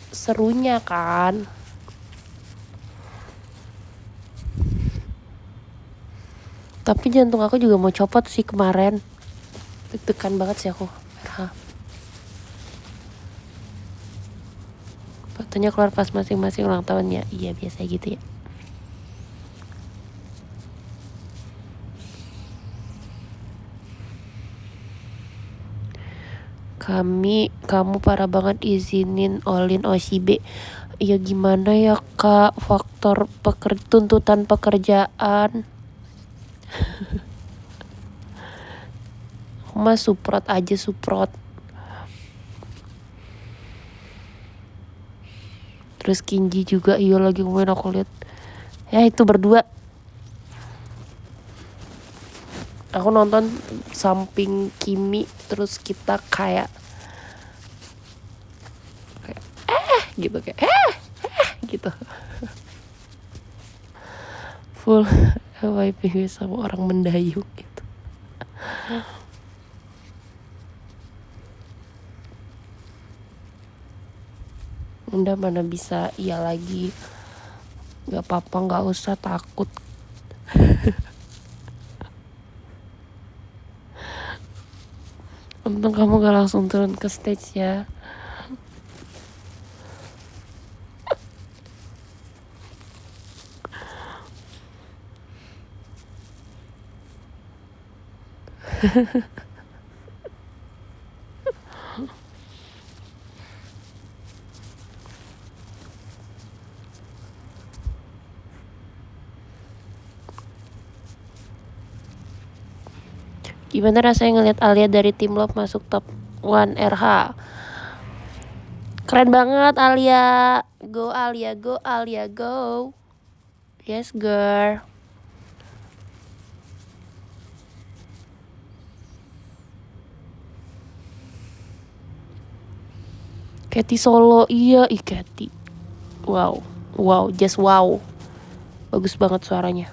serunya kan. Tapi jantung aku juga mau copot sih kemarin. Deg-degan banget sih aku. Fotonya keluar pas masing-masing ulang tahun ya. Iya biasa gitu ya. Kamu parah banget izinin Olin OCB. Ya gimana ya Kak, faktor tuntutan pekerjaan. Mas suprot aja, suprot. Terus Kinji juga iya lagi ngomongin, aku lihat. Ya itu berdua. Aku nonton samping Kimi, terus kita kayak gitu kayak gitu. Full FYP sama orang mendayung gitu. Udah mana bisa iya lagi. Gak apa-apa, gak usah takut. Untung kamu gak langsung turun ke stage ya. Gimana rasanya ngeliat Alia dari Team Love masuk top 1 RH? Keren banget Alia. Go Alia, go Alia, go. Yes girl. Katy solo, iya Katy. Wow, wow, just wow. Bagus banget suaranya.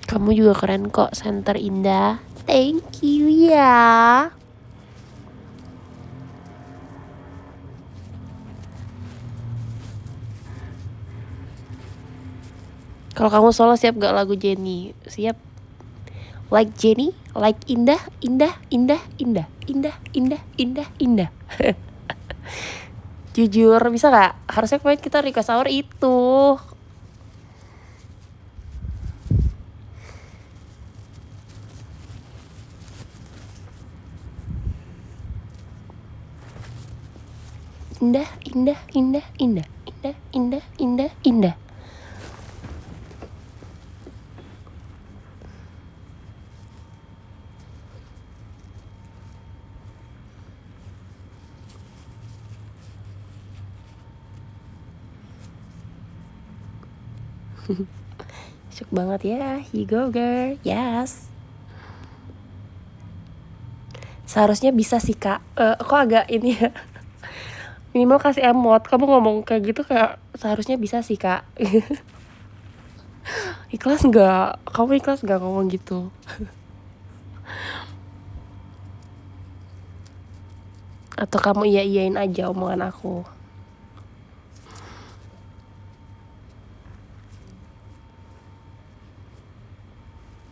Kamu juga keren kok, Center Indah. Thank you ya. Kalau kamu solo siap gak lagu Jennie? Siap. Like Jennie, like Indah, Indah, Indah, Indah, Indah, Indah, Indah, Indah. Jujur, bisa gak? Harusnya kemarin kita request hour itu. Indah, indah, indah, indah, indah, indah, indah, indah. Syuk banget ya, you go girl, yes. Seharusnya bisa sih kak, kok agak ini ya. Minimal kasih emot, kamu ngomong kayak gitu kayak seharusnya bisa sih kak. Ikhlas nggak? Kamu ikhlas nggak ngomong gitu? Atau kamu iya-iyain aja omongan aku?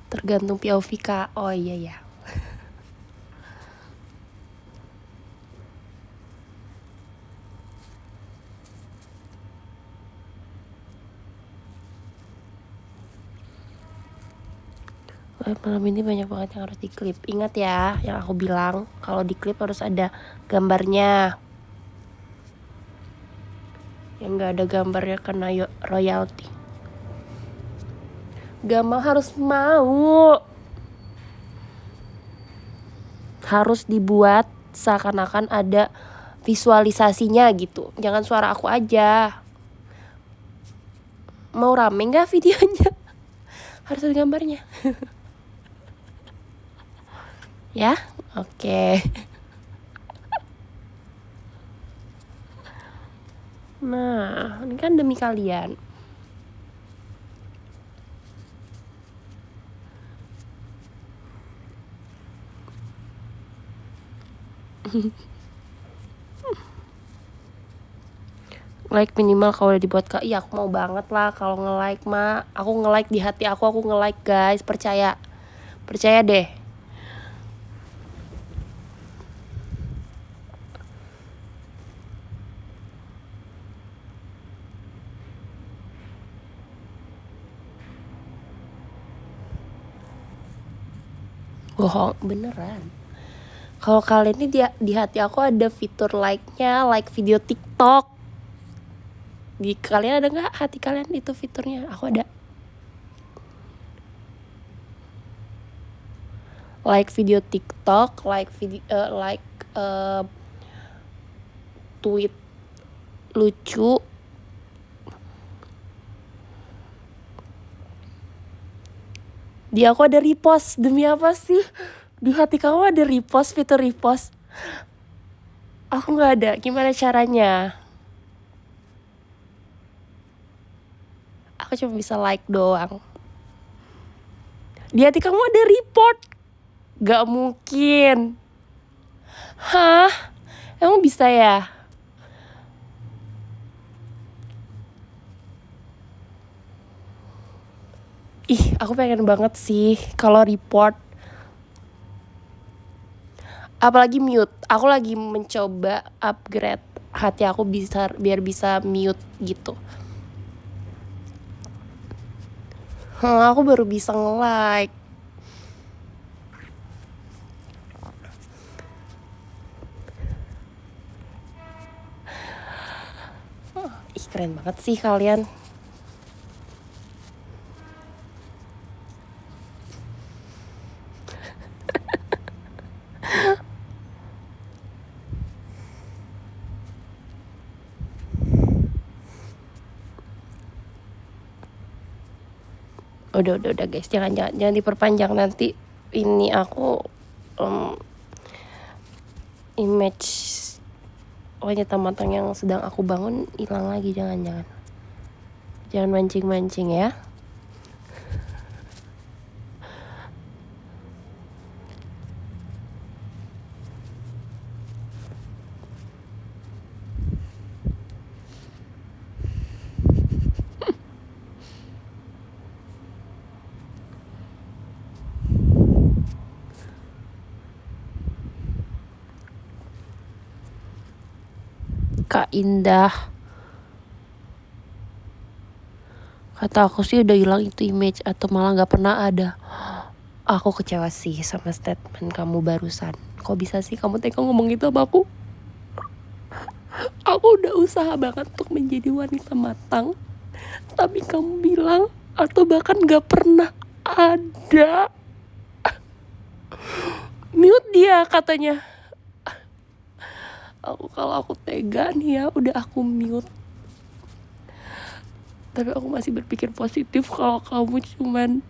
Tergantung POV kak. Oh iya ya. Malam ini banyak banget yang harus diklip. Ingat ya yang aku bilang, kalau diklip harus ada gambarnya. Yang nggak ada gambarnya kena royalty. Gamal harus mau. Harus dibuat seakan-akan ada visualisasinya gitu. Jangan suara aku aja. Mau rame nggak videonya? Harus ada gambarnya. Ya, oke. Nah, ini kan demi kalian. Like minimal kalau udah dibuat kak. Iya aku mau banget lah kalau nge-like mah. Aku nge-like di hati aku nge-like guys. Percaya. Percaya deh. Bohong, beneran. Kalau kalian ini di hati aku ada fitur like-nya, like video TikTok. Di kalian ada nggak hati kalian itu fiturnya? Aku ada. like video TikTok, like tweet lucu. Di aku ada repost. Demi apa sih? Di hati kamu ada repost, fitur repost. Aku nggak ada. Gimana caranya? Aku cuma bisa like doang. Di hati kamu ada report. Gak mungkin. Hah? Emang bisa ya? Ih, aku pengen banget sih kalau report. Apalagi mute. Aku lagi mencoba upgrade hati aku biar bisa mute gitu. Aku baru bisa nge-like. Ih, keren banget sih kalian. Udah guys, jangan diperpanjang nanti. Ini aku image wanita matang yang sedang aku bangun hilang lagi. Jangan mancing ya. Kak Indah, kata aku sih udah hilang itu image atau malah gak pernah ada. Aku kecewa sih sama statement kamu barusan. Kok bisa sih kamu tega ngomong gitu sama aku? Aku udah usaha banget untuk menjadi wanita matang, tapi kamu bilang atau bahkan gak pernah ada. Mute dia katanya. Kalau aku tega nih ya, udah aku mute. Tapi aku masih berpikir positif kalau kamu cuman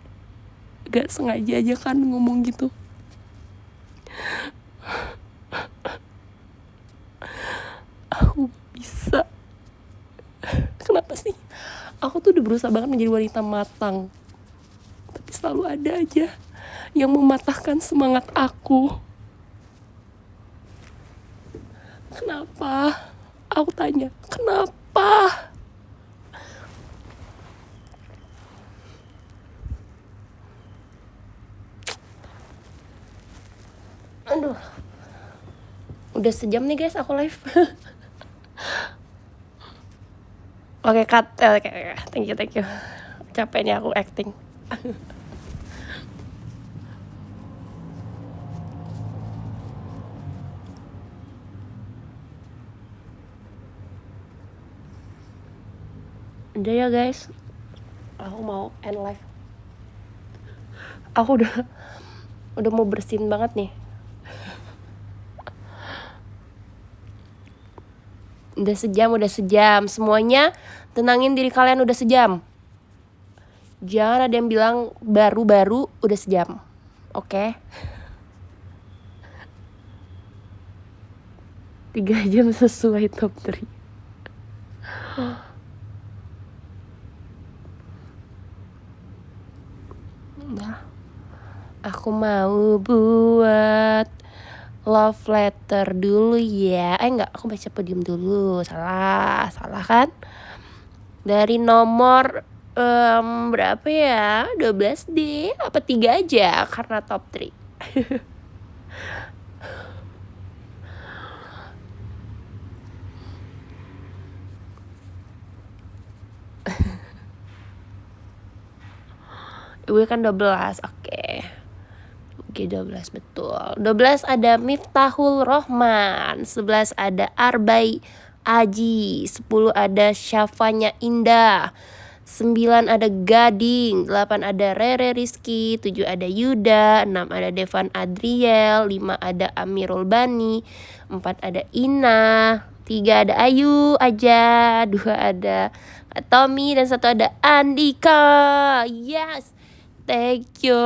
gak sengaja aja kan ngomong gitu. Aku bisa. Kenapa sih? Aku tuh udah berusaha banget menjadi wanita matang, tapi selalu ada aja yang mematahkan semangat aku. Kenapa? Aku tanya, kenapa? Aduh. Udah sejam nih guys aku live. Oke, cut. Oke. Thank you. Capek nih aku acting. Udah ya guys, aku mau end live. Aku udah mau bersihin banget nih. Udah sejam. Semuanya tenangin diri kalian, udah sejam. Jangan ada yang bilang baru udah sejam. Oke? 3 jam sesuai top 3. Nah, aku mau buat love letter dulu ya. Enggak, aku baca podium dulu. Salah kan? Dari nomor berapa ya? 12 deh. Apa 3 aja karena top 3. Gue kan 12, oke, 12 betul. 12 ada Miftahul Rohman, 11 ada Arbai Aji, 10 ada Syafanya Indah, 9 ada Gading, 8 ada Rere Rizky, 7 ada Yuda, 6 ada Devan Adriel, 5 ada Amirul Bani, 4 ada Ina, 3 ada Ayu aja, 2 ada Tommy, dan 1 ada Andika. Yes, thank you.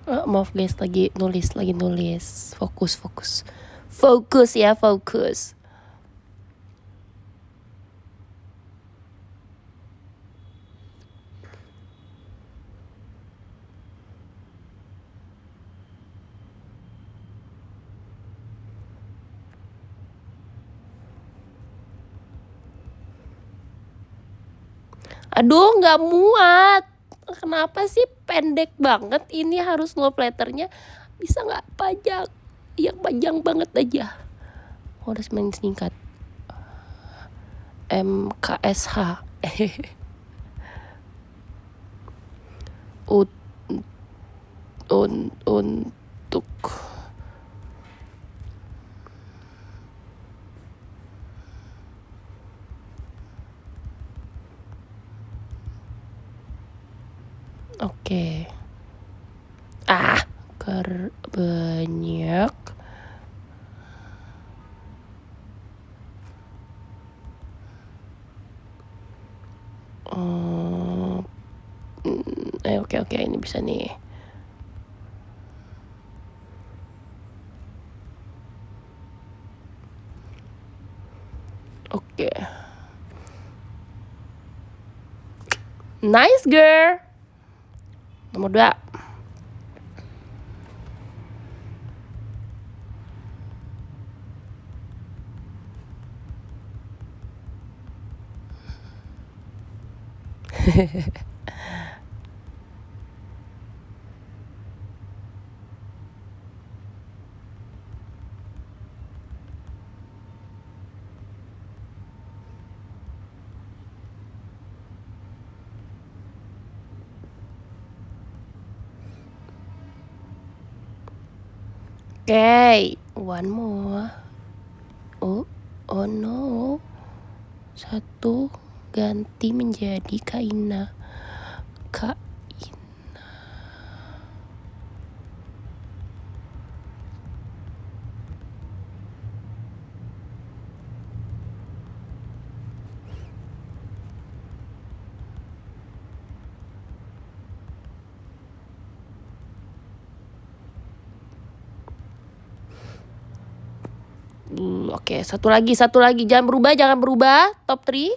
Maaf guys, lagi nulis. Fokus ya, fokus. Aduh, nggak muat. Kenapa sih pendek banget ini, harus love letternya? Bisa nggak panjang? Yang panjang banget aja. Harus main singkat. MKSH. Untuk Oke. Banyak. Oke, ini bisa nih. Oke. Nice girl. Nomor 2. Okay, one more. Oh no. 1 ganti menjadi Kaina. Oke, satu lagi. Jangan berubah. Top 3.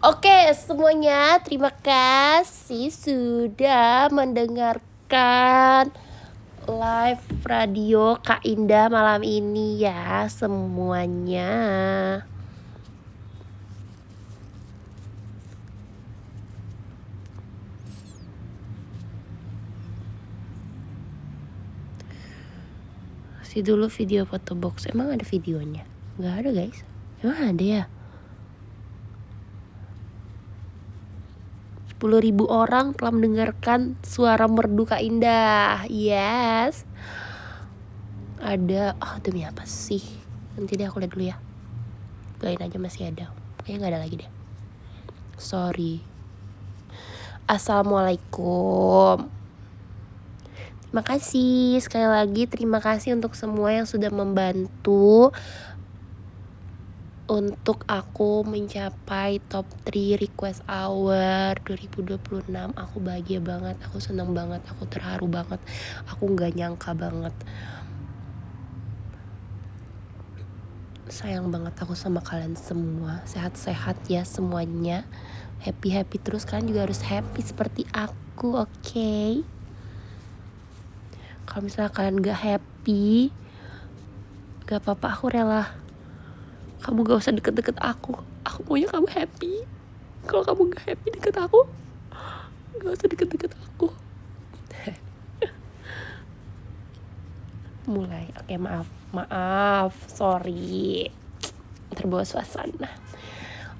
Oke, semuanya terima kasih sudah mendengarkan live radio Kak Indah malam ini ya semuanya. Kasih dulu video foto box. Emang ada videonya? Nggak ada guys. Emang ada ya? 10.000 orang telah mendengarkan suara merdu Kak Indah. Yes. Ada, demi apa sih? Nanti deh aku lihat dulu ya. Doain aja masih ada. Kayaknya gak ada lagi deh. Sorry. Assalamualaikum. Terima kasih sekali lagi, terima kasih untuk semua yang sudah membantu untuk aku mencapai top 3 request hour 2026. Aku bahagia banget, aku seneng banget, aku terharu banget, aku gak nyangka banget. Sayang banget aku sama kalian semua. Sehat-sehat ya semuanya, happy-happy terus. Kalian juga harus happy seperti aku, oke? Kalau misalnya kalian gak happy, gak apa-apa, aku rela. Kamu gak usah deket-deket aku maunya kamu happy. Kalau kamu gak happy deket aku, gak usah deket-deket aku. Mulai, oke, maaf, sorry, terbawa suasana.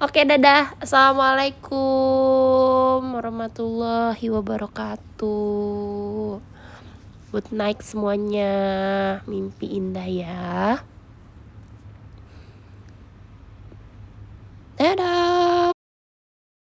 Oke, dadah. Assalamualaikum warahmatullahi wabarakatuh. Good night semuanya. Mimpi indah ya. Dadah.